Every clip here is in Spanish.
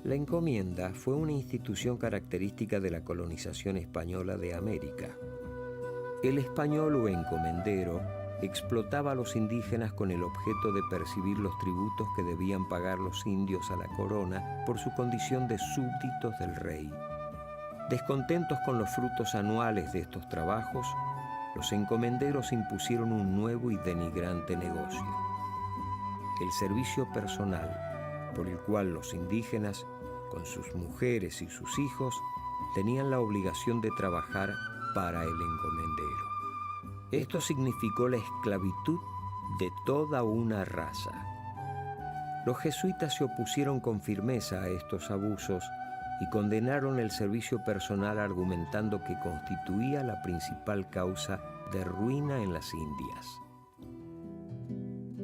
La encomienda fue una institución característica de la colonización española de América. El español o encomendero explotaba a los indígenas con el objeto de percibir los tributos que debían pagar los indios a la corona por su condición de súbditos del rey. Descontentos con los frutos anuales de estos trabajos, los encomenderos impusieron un nuevo y denigrante negocio: el servicio personal, por el cual los indígenas, con sus mujeres y sus hijos, tenían la obligación de trabajar para el encomendero. Esto significó la esclavitud de toda una raza. Los jesuitas se opusieron con firmeza a estos abusos y condenaron el servicio personal argumentando que constituía la principal causa de ruina en las Indias.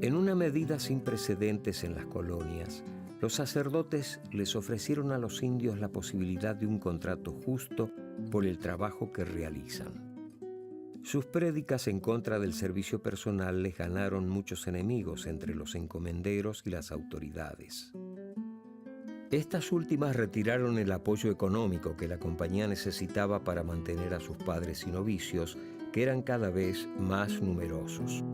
En una medida sin precedentes en las colonias, los sacerdotes les ofrecieron a los indios la posibilidad de un contrato justo por el trabajo que realizan. Sus prédicas en contra del servicio personal les ganaron muchos enemigos entre los encomenderos y las autoridades. Estas últimas retiraron el apoyo económico que la compañía necesitaba para mantener a sus padres y novicios, que eran cada vez más numerosos.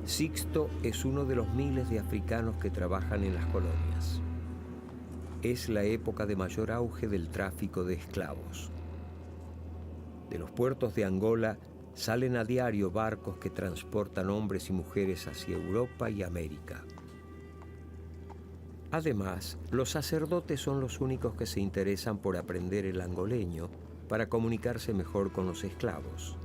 Sixto es uno de los miles de africanos que trabajan en las colonias. Es la época de mayor auge del tráfico de esclavos. De los puertos de Angola salen a diario barcos que transportan hombres y mujeres hacia Europa y América. Además, los sacerdotes son los únicos que se interesan por aprender el angoleño para comunicarse mejor con los esclavos.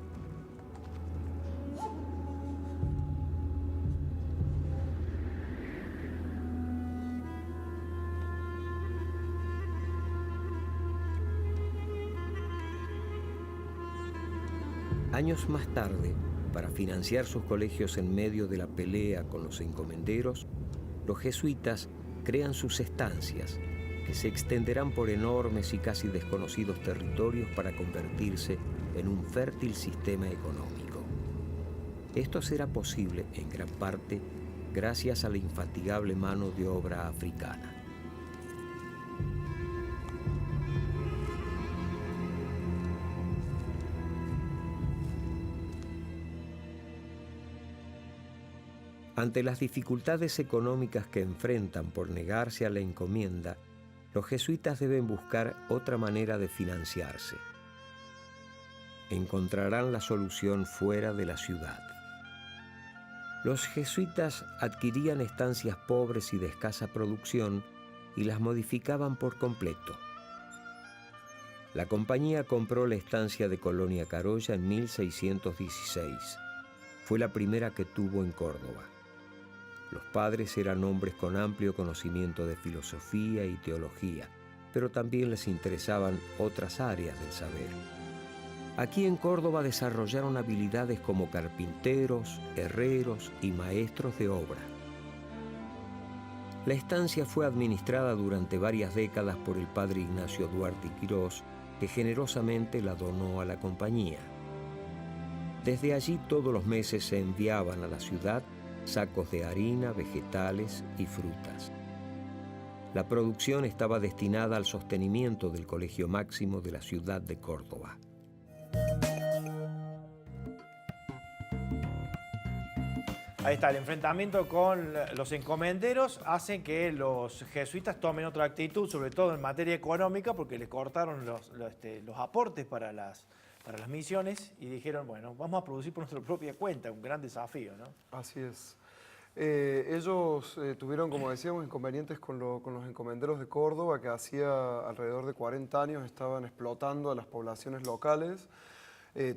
Años más tarde, para financiar sus colegios en medio de la pelea con los encomenderos, los jesuitas crean sus estancias, que se extenderán por enormes y casi desconocidos territorios para convertirse en un fértil sistema económico. Esto será posible, en gran parte, gracias a la infatigable mano de obra africana. Ante las dificultades económicas que enfrentan por negarse a la encomienda, los jesuitas deben buscar otra manera de financiarse. Encontrarán la solución fuera de la ciudad. Los jesuitas adquirían estancias pobres y de escasa producción y las modificaban por completo. La compañía compró la estancia de Colonia Carolla en 1616. Fue la primera que tuvo en Córdoba. Los padres eran hombres con amplio conocimiento de filosofía y teología, pero también les interesaban otras áreas del saber. Aquí en Córdoba desarrollaron habilidades como carpinteros, herreros y maestros de obra. La estancia fue administrada durante varias décadas por el padre Ignacio Duarte y Quirós, que generosamente la donó a la compañía. Desde allí todos los meses se enviaban a la ciudad sacos de harina, vegetales y frutas. La producción estaba destinada al sostenimiento del Colegio Máximo de la ciudad de Córdoba. Ahí está, el enfrentamiento con los encomenderos hace que los jesuitas tomen otra actitud, sobre todo en materia económica, porque les cortaron los aportes para las misiones y dijeron, bueno, vamos a producir por nuestra propia cuenta, un gran desafío, ¿no? Así es. Ellos tuvieron, como decíamos, inconvenientes con los encomenderos de Córdoba, que hacía alrededor de 40 años estaban explotando a las poblaciones locales.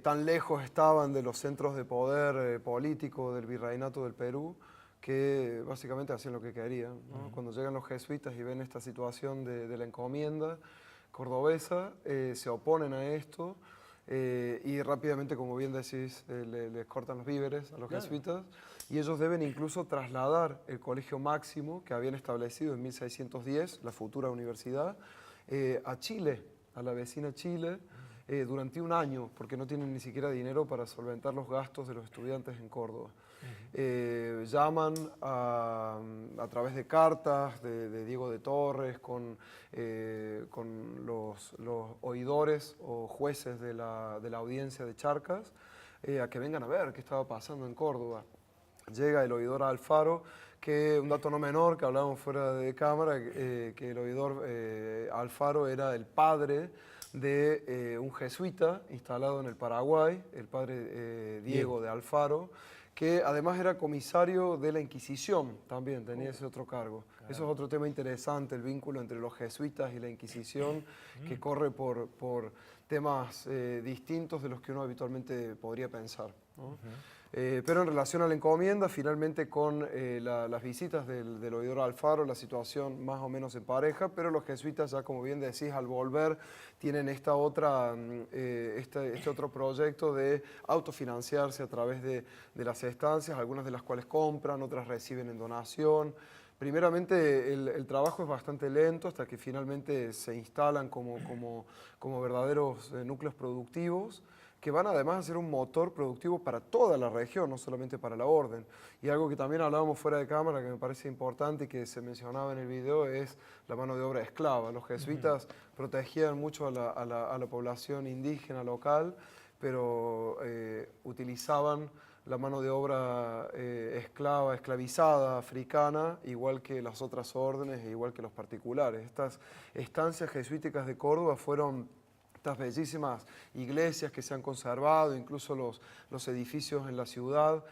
Tan lejos estaban de los centros de poder político del virreinato del Perú, que básicamente hacían lo que querían, ¿no? Cuando llegan los jesuitas y ven esta situación de la encomienda cordobesa, se oponen a esto. Y rápidamente, como bien decís, les cortan los víveres a los jesuitas, y ellos deben incluso trasladar el Colegio Máximo que habían establecido en 1610, la futura universidad, a Chile, a la vecina Chile, durante un año, porque no tienen ni siquiera dinero para solventar los gastos de los estudiantes en Córdoba. Llaman a través de cartas de Diego de Torres con los oidores o jueces de la audiencia de Charcas a que vengan a ver qué estaba pasando en Córdoba. Llega el oidor Alfaro, que un dato no menor que hablábamos fuera de cámara, que el oidor Alfaro era el padre de un jesuita instalado en el Paraguay, el padre Diego de Alfaro, que además era comisario de la Inquisición, también tenía ese otro cargo. Claro. Eso es otro tema interesante, el vínculo entre los jesuitas y la Inquisición, que corre por temas distintos de los que uno habitualmente podría pensar, ¿no? Pero en relación a la encomienda, finalmente con las visitas del oidor Alfaro, la situación más o menos en pareja, pero los jesuitas ya, como bien decís, al volver tienen este otro proyecto de autofinanciarse a través de las estancias, algunas de las cuales compran, otras reciben en donación. Primeramente, el trabajo es bastante lento hasta que finalmente se instalan como verdaderos núcleos productivos, que van además a ser un motor productivo para toda la región, no solamente para la orden. Y algo que también hablábamos fuera de cámara, que me parece importante y que se mencionaba en el video, es la mano de obra esclava. Los jesuitas protegían mucho a la población indígena local, pero utilizaban la mano de obra esclavizada, africana, igual que las otras órdenes e igual que los particulares. Estas estancias jesuíticas de Córdoba fueron estas bellísimas iglesias que se han conservado, incluso los edificios en la ciudad,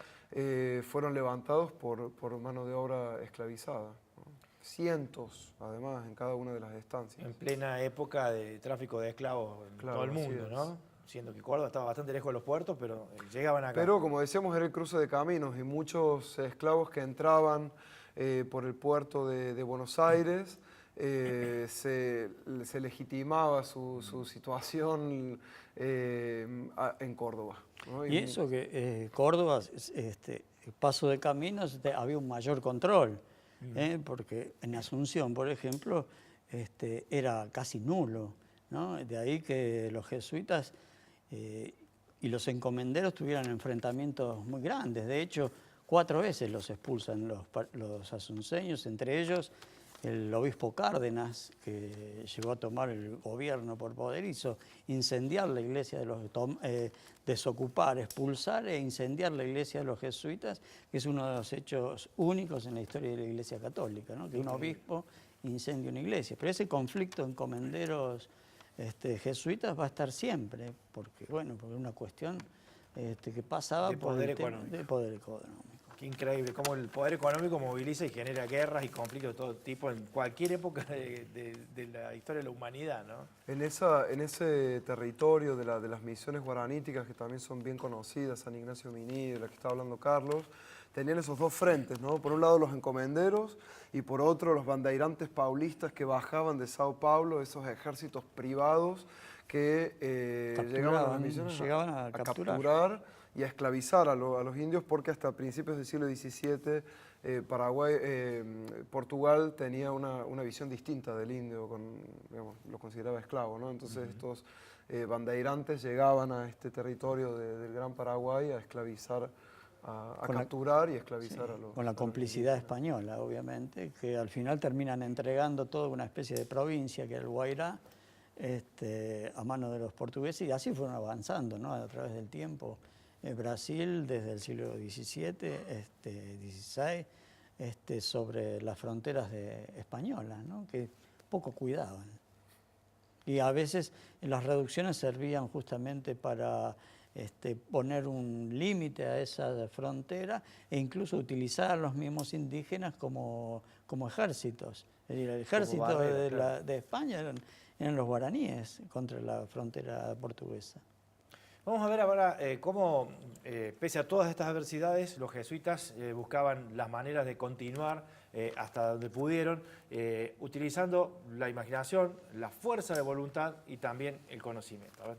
fueron levantados por mano de obra esclavizada, ¿no? Cientos, además, en cada una de las estancias. En plena época de tráfico de esclavos en todo el mundo, ¿no? Siendo que Córdoba estaba bastante lejos de los puertos, pero llegaban acá. Pero, como decíamos, era el cruce de caminos y muchos esclavos que entraban por el puerto de Buenos Aires, se legitimaba su situación en Córdoba, ¿no? Y eso que Córdoba, paso de caminos, había un mayor control, porque en Asunción, por ejemplo, era casi nulo, ¿no? De ahí que los jesuitas y los encomenderos tuvieran enfrentamientos muy grandes. De hecho, 4 veces los expulsan los asunceños, entre ellos el obispo Cárdenas, que llegó a tomar el gobierno por poder, hizo incendiar la iglesia de los desocupar, expulsar e incendiar la iglesia de los jesuitas, que es uno de los hechos únicos en la historia de la Iglesia Católica, ¿no? Que un obispo incendia una iglesia. Pero ese conflicto encomenderos jesuitas va a estar siempre, porque bueno, porque es una cuestión que pasaba de por poder el tema económico. de poder económico. Qué increíble, cómo el poder económico moviliza y genera guerras y conflictos de todo tipo en cualquier época de la historia de la humanidad, ¿no? En ese territorio de las misiones guaraníticas, que también son bien conocidas, San Ignacio Miní, de la que está hablando Carlos, tenían esos dos frentes, ¿no? Por un lado los encomenderos y por otro los bandeirantes paulistas que bajaban de Sao Paulo, esos ejércitos privados que llegaban a las misiones a capturar y a esclavizar a los indios, porque hasta principios del siglo XVII Portugal tenía una visión distinta del indio, digamos, lo consideraba esclavo, ¿no? Entonces estos bandeirantes llegaban a este territorio del Gran Paraguay a esclavizar, a capturar y esclavizar a los... Con la complicidad española, obviamente, que al final terminan entregando toda una especie de provincia, que era el Guairá, a manos de los portugueses, y así fueron avanzando, ¿no? A través del tiempo. Brasil, desde el siglo XVII, XVI, sobre las fronteras españolas, ¿no? Que poco cuidaban. Y a veces las reducciones servían justamente para poner un límite a esa frontera e incluso utilizar a los mismos indígenas como ejércitos. Es decir, el ejército de España eran los guaraníes contra la frontera portuguesa. Vamos a ver ahora cómo, pese a todas estas adversidades, los jesuitas buscaban las maneras de continuar hasta donde pudieron, utilizando la imaginación, la fuerza de voluntad y también el conocimiento. A ver.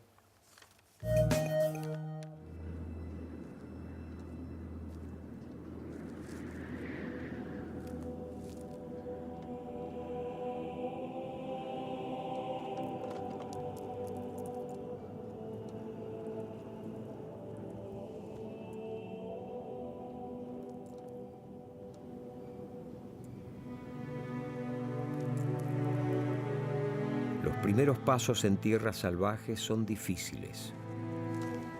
primeros pasos en tierras salvajes son difíciles.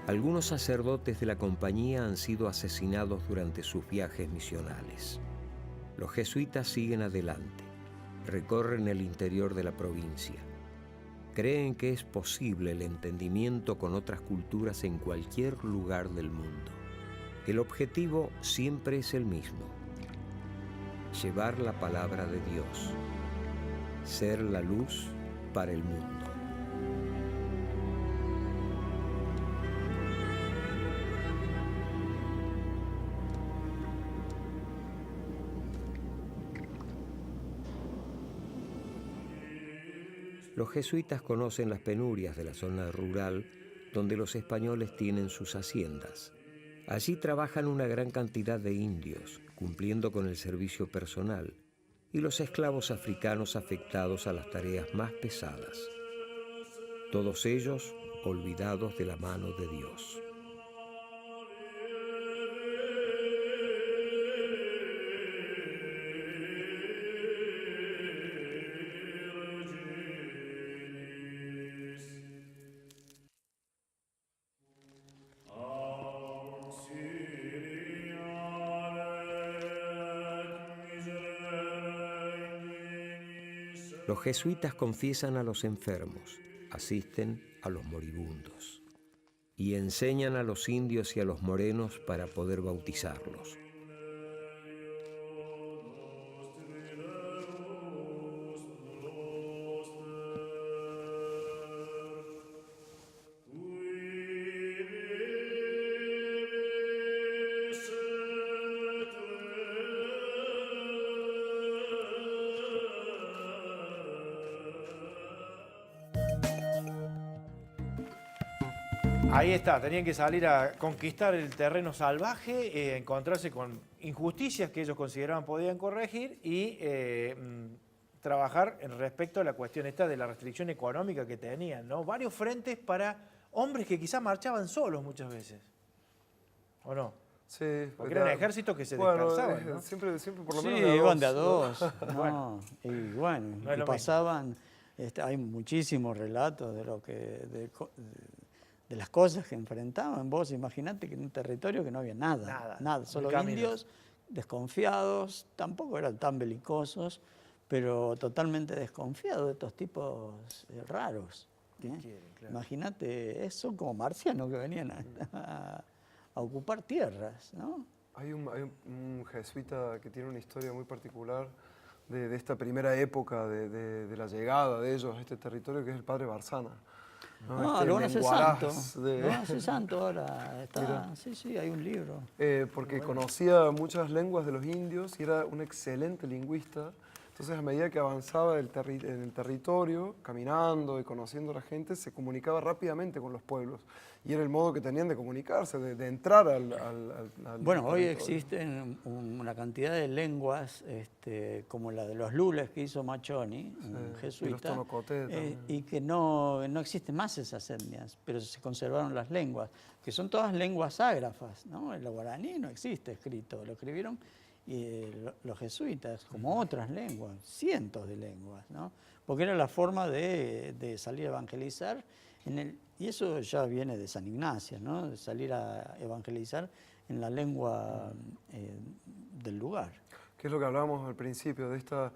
Algunos sacerdotes de la compañía han sido asesinados durante sus viajes misionales. Los jesuitas siguen adelante, recorren el interior de la provincia. Creen que es posible el entendimiento con otras culturas en cualquier lugar del mundo. El objetivo siempre es el mismo: llevar la palabra de Dios, ser la luz para el mundo. Los jesuitas conocen las penurias de la zona rural donde los españoles tienen sus haciendas. Allí trabajan una gran cantidad de indios, cumpliendo con el servicio personal, y los esclavos africanos afectados a las tareas más pesadas. Todos ellos olvidados de la mano de Dios. Los jesuitas confiesan a los enfermos, asisten a los moribundos y enseñan a los indios y a los morenos para poder bautizarlos. Ahí está, tenían que salir a conquistar el terreno salvaje, encontrarse con injusticias que ellos consideraban podían corregir y trabajar en respecto a la cuestión esta de la restricción económica que tenían, ¿no? Varios frentes para hombres que quizás marchaban solos muchas veces, ¿o no? Sí, porque eran ejércitos que se dispersaban, ¿no? Siempre por lo Sí, menos iban de a dos. Bueno. No, y bueno, No es y lo pasaban, hay muchísimos relatos de lo que de las cosas que enfrentaban. Vos imaginate que en un territorio que no había nada, solo indios desconfiados, tampoco eran tan belicosos, pero totalmente desconfiados de estos tipos raros. Claro. Imagínate, son como marcianos que venían a ocupar tierras, ¿no? Hay un jesuita que tiene una historia muy particular de esta primera época de la llegada de ellos a este territorio, que es el padre Barzana. No, lo van a hacer santo. Lo van a hacer santo ahora. Sí, hay un libro. Porque conocía muchas lenguas de los indios y era un excelente lingüista. Entonces, a medida que avanzaba en el territorio, caminando y conociendo a la gente, se comunicaba rápidamente con los pueblos. Y era el modo que tenían de comunicarse, de entrar al Bueno, hoy territorio. existen una cantidad de lenguas, como la de los lules que hizo Machoni, un jesuita, y los tonocoté también. y que no existen más esas etnias, pero se conservaron las lenguas, que son todas lenguas ágrafas, ¿no? El guaraní no existe escrito, lo escribieron los jesuitas, como otras lenguas, cientos de lenguas, ¿no? Porque era la forma de salir a evangelizar, y eso ya viene de San Ignacio, ¿no? De salir a evangelizar en la lengua del lugar. Que es lo que hablábamos al principio, de esta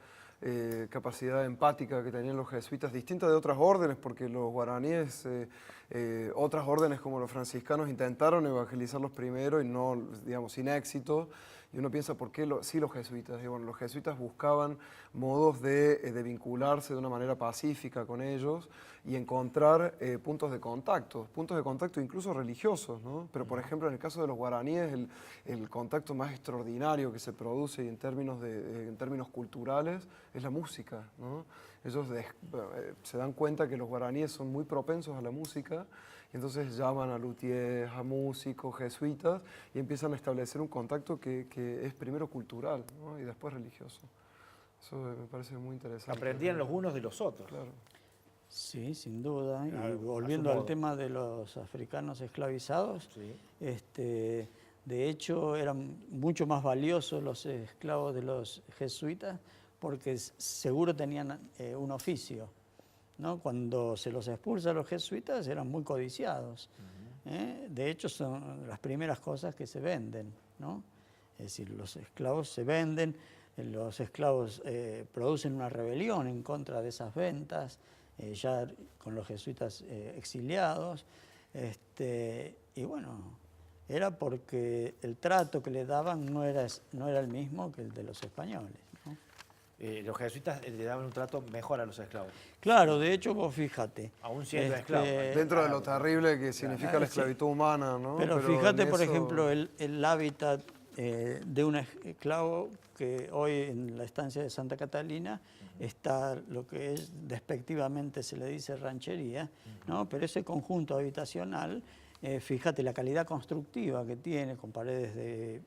capacidad empática que tenían los jesuitas, distinta de otras órdenes, porque los guaraníes, otras órdenes como los franciscanos intentaron evangelizarlos primero y no, digamos, sin éxito. Y uno piensa, ¿por qué sí los jesuitas? Y bueno, los jesuitas buscaban modos de vincularse de una manera pacífica con ellos y encontrar puntos de contacto incluso religiosos, ¿no? Pero, por ejemplo, en el caso de los guaraníes, el contacto más extraordinario que se produce en términos culturales es la música, ¿no? Ellos se dan cuenta que los guaraníes son muy propensos a la música, y entonces llaman a luthiers, a músicos, jesuitas, y empiezan a establecer un contacto que es primero cultural, ¿no? Y después religioso. Eso me parece muy interesante. Aprendían los unos de los otros. Claro. Sí, sin duda. Y volviendo al tema de los africanos esclavizados, de hecho eran mucho más valiosos los esclavos de los jesuitas porque seguro tenían un oficio. ¿no? Cuando se los expulsa a los jesuitas eran muy codiciados. De hecho, son las primeras cosas que se venden, ¿no? Es decir, los esclavos se venden, los esclavos producen una rebelión en contra de esas ventas, ya con los jesuitas exiliados. Y bueno, era porque el trato que le daban no era el mismo que el de los españoles, ¿no? Los jesuitas le daban un trato mejor a los esclavos. Claro, de hecho, vos fíjate. Aún siendo esclavos. Dentro de lo terrible que significa la esclavitud humana, ¿no? Pero fíjate, por eso... ejemplo, el hábitat de un esclavo que hoy en la estancia de Santa Catalina está lo que es despectivamente se le dice ranchería, ¿no? Pero ese conjunto habitacional, fíjate la calidad constructiva que tiene, con paredes de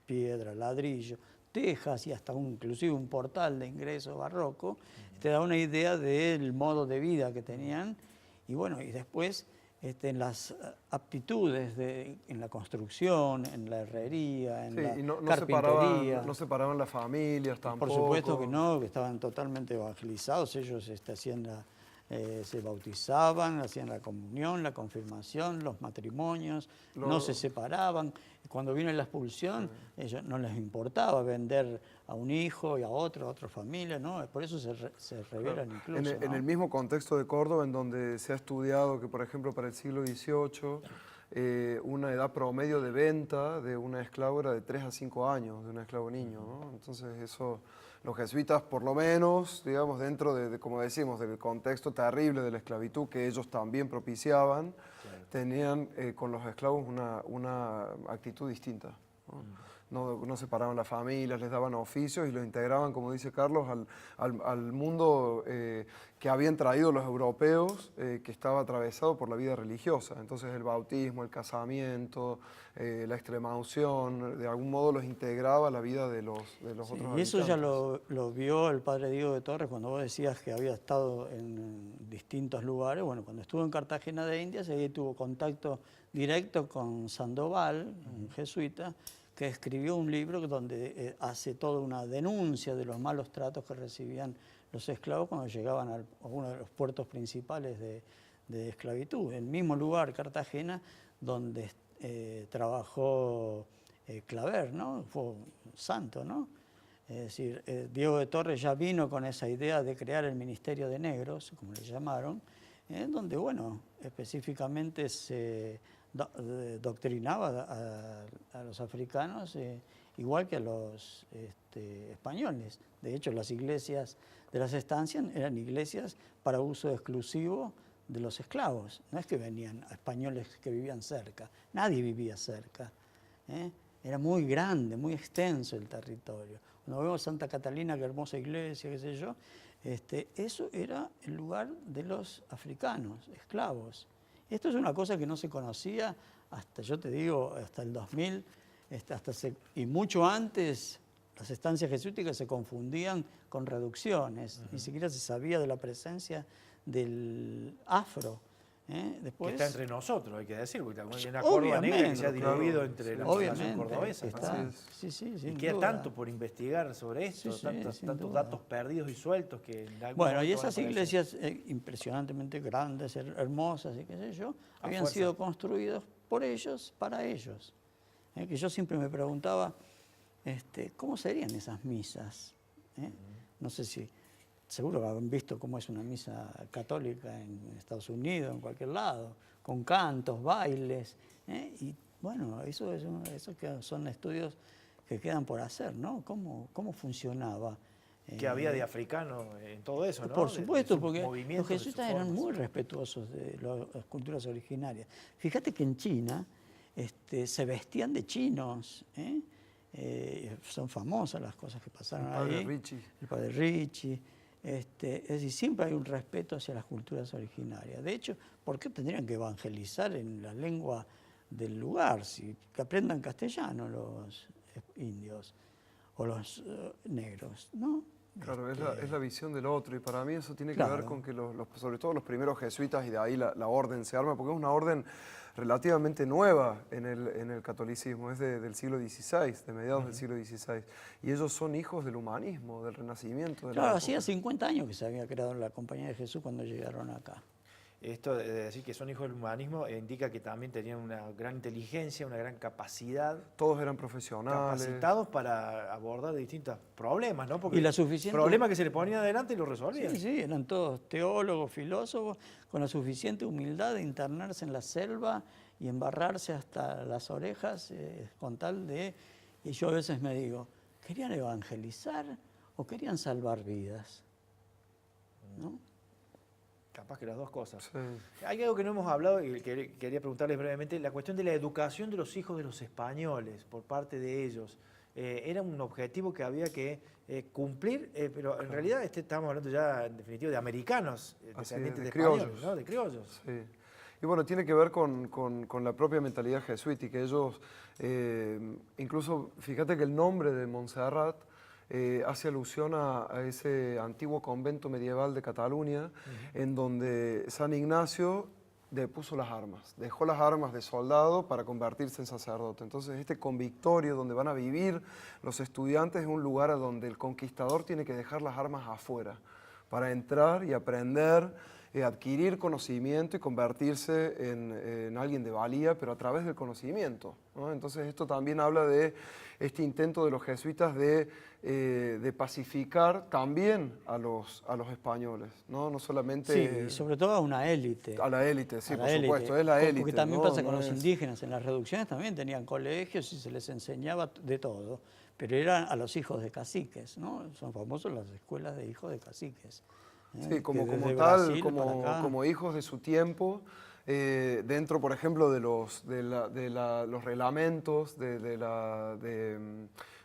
piedra, ladrillo, tejas y hasta inclusive un portal de ingreso barroco, te da una idea del modo de vida que tenían. Y bueno, y después en las aptitudes en la construcción, en la herrería, en la carpintería. No separaban las familias tampoco. Por supuesto que no, que estaban totalmente evangelizados. Ellos se bautizaban, hacían la comunión, la confirmación, los matrimonios, no se separaban. Cuando vino la expulsión, ellos no les importaba vender a un hijo y a otra familia, ¿no? Por eso se rebelan incluso. En el mismo contexto de Córdoba, en donde se ha estudiado que, por ejemplo, para el siglo XVIII, una edad promedio de venta de un esclavo era de 3 a 5 años, de un esclavo niño, ¿no? Entonces eso, los jesuitas, por lo menos, digamos, dentro de como decimos, del contexto terrible de la esclavitud que ellos también propiciaban, tenían con los esclavos una actitud distinta, ¿no? No separaban las familias, les daban oficios y los integraban, como dice Carlos, al mundo que habían traído los europeos, que estaba atravesado por la vida religiosa. Entonces el bautismo, el casamiento, la extremaunción, de algún modo los integraba a la vida de los otros habitantes. Y eso ya lo vio el padre Diego de Torres cuando vos decías que había estado en distintos lugares. Bueno, cuando estuvo en Cartagena de Indias, ahí tuvo contacto directo con Sandoval, un jesuita, que escribió un libro donde hace toda una denuncia de los malos tratos que recibían los esclavos cuando llegaban a uno de los puertos principales de esclavitud. El mismo lugar, Cartagena, donde trabajó Claver, ¿no? Fue un santo, ¿no? Es decir, Diego de Torres ya vino con esa idea de crear el Ministerio de Negros, como le llamaron, donde, bueno, específicamente se doctrinaba a los africanos igual que a los españoles. De hecho, las iglesias de las estancias eran iglesias para uso exclusivo de los esclavos. No es que venían a españoles que vivían cerca, nadie vivía cerca. Era muy grande, muy extenso el territorio. Cuando vemos Santa Catalina, qué hermosa iglesia, qué sé yo, eso era el lugar de los africanos, esclavos. Esto es una cosa que no se conocía hasta, yo te digo, hasta el 2000, y mucho antes las estancias jesuíticas se confundían con reducciones, ni siquiera se sabía de la presencia del afro. Después, que está entre nosotros, hay que decir, porque hay una Córdoba negra que se ha diluido entre la población cordobesa. Sí, y queda tanto por investigar sobre esto, tantos datos perdidos y sueltos que... Bueno, y esas iglesias impresionantemente grandes, hermosas y qué sé yo, habían sido construidas por ellos, para ellos. Que yo siempre me preguntaba, ¿cómo serían esas misas? No sé si... Seguro que han visto cómo es una misa católica en Estados Unidos, en cualquier lado, con cantos, bailes. Y bueno, eso que son estudios que quedan por hacer, ¿no? ¿Cómo funcionaba? Que había de africano en todo eso, ¿no? Por supuesto, porque los jesuitas eran muy respetuosos de las culturas originarias. Fíjate que en China se vestían de chinos, son famosas las cosas que pasaron ahí. El padre Ricci. Es decir, siempre hay un respeto hacia las culturas originarias. De hecho, ¿por qué tendrían que evangelizar en la lengua del lugar? Que aprendan castellano los indios o los negros, ¿no? Claro, es la visión del otro, y para mí eso tiene que ver con que sobre todo los primeros jesuitas, y de ahí la orden se arma, porque es una orden relativamente nueva en el catolicismo, es del siglo XVI, de mediados del siglo XVI. Y ellos son hijos del humanismo, del Renacimiento. Claro, hacía 50 años que se había creado la Compañía de Jesús cuando llegaron acá. Esto de decir que son hijos del humanismo indica que también tenían una gran inteligencia, una gran capacidad. Todos eran profesionales. Capacitados para abordar distintos problemas, ¿no? Porque Y la suficiente... problemas que se le ponían adelante y los resolvían. Sí, sí, eran todos teólogos, filósofos, con la suficiente humildad de internarse en la selva y embarrarse hasta las orejas con tal de... Y yo a veces me digo, ¿querían evangelizar o querían salvar vidas? ¿No? Capaz que las dos cosas. Sí. Hay algo que no hemos hablado y que quería preguntarles brevemente, la cuestión de la educación de los hijos de los españoles por parte de ellos. Era un objetivo que había que cumplir, pero en realidad estamos hablando ya en definitiva de americanos, descendientes de criollos. españoles, ¿no? De criollos. Sí. Y bueno, tiene que ver con la propia mentalidad jesuítica. Ellos, incluso, fíjate que el nombre de Montserrat hace alusión a ese antiguo convento medieval de Cataluña, en donde San Ignacio puso las armas, dejó las armas de soldado para convertirse en sacerdote. Entonces este convictorio donde van a vivir los estudiantes es un lugar a donde el conquistador tiene que dejar las armas afuera para entrar y aprender, adquirir conocimiento y convertirse en alguien de valía, pero a través del conocimiento, ¿no? Entonces esto también habla de este intento de los jesuitas de pacificar también a los españoles, ¿no? No solamente... Sí, y sobre todo a una élite. A la élite, sí, A la por élite. supuesto, es la élite. Porque también ¿no? pasa con No los es- indígenas, en las reducciones también tenían colegios y se les enseñaba de todo, pero eran a los hijos de caciques, ¿no? Son famosos las escuelas de hijos de caciques. Sí, como que desde tal, Brasil para acá. como hijos de su tiempo, dentro, por ejemplo, de los reglamentos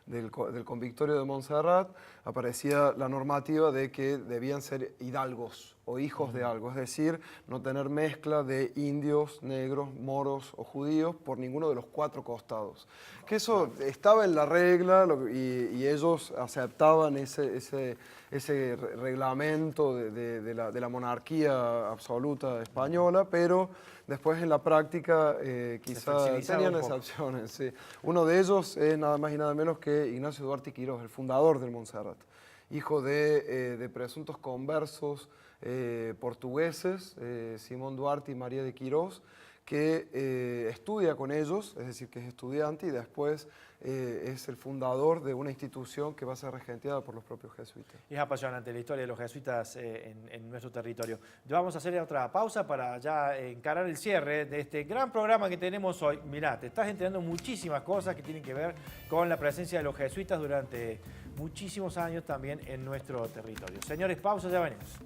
del convictorio de Montserrat, aparecía la normativa de que debían ser hidalgos o hijos de algo, es decir, no tener mezcla de indios, negros, moros o judíos por ninguno de los cuatro costados. Que eso estaba en la regla y ellos aceptaban ese reglamento de la monarquía absoluta española, pero después en la práctica quizás flexibilizaba tenían un poco. excepciones. Sí. Uno de ellos es nada más y nada menos que Ignacio Duarte Quirós, el fundador del Montserrat, hijo de presuntos conversos portugueses, Simón Duarte y María de Quirós, que estudia con ellos, es decir, que es estudiante y después es el fundador de una institución que va a ser regenteada por los propios jesuitas. Es apasionante la historia de los jesuitas en nuestro territorio. Vamos a hacer otra pausa para ya encarar el cierre de este gran programa que tenemos hoy. Mirá, te estás enterando muchísimas cosas que tienen que ver con la presencia de los jesuitas durante muchísimos años también en nuestro territorio. Señores, pausa, ya venimos.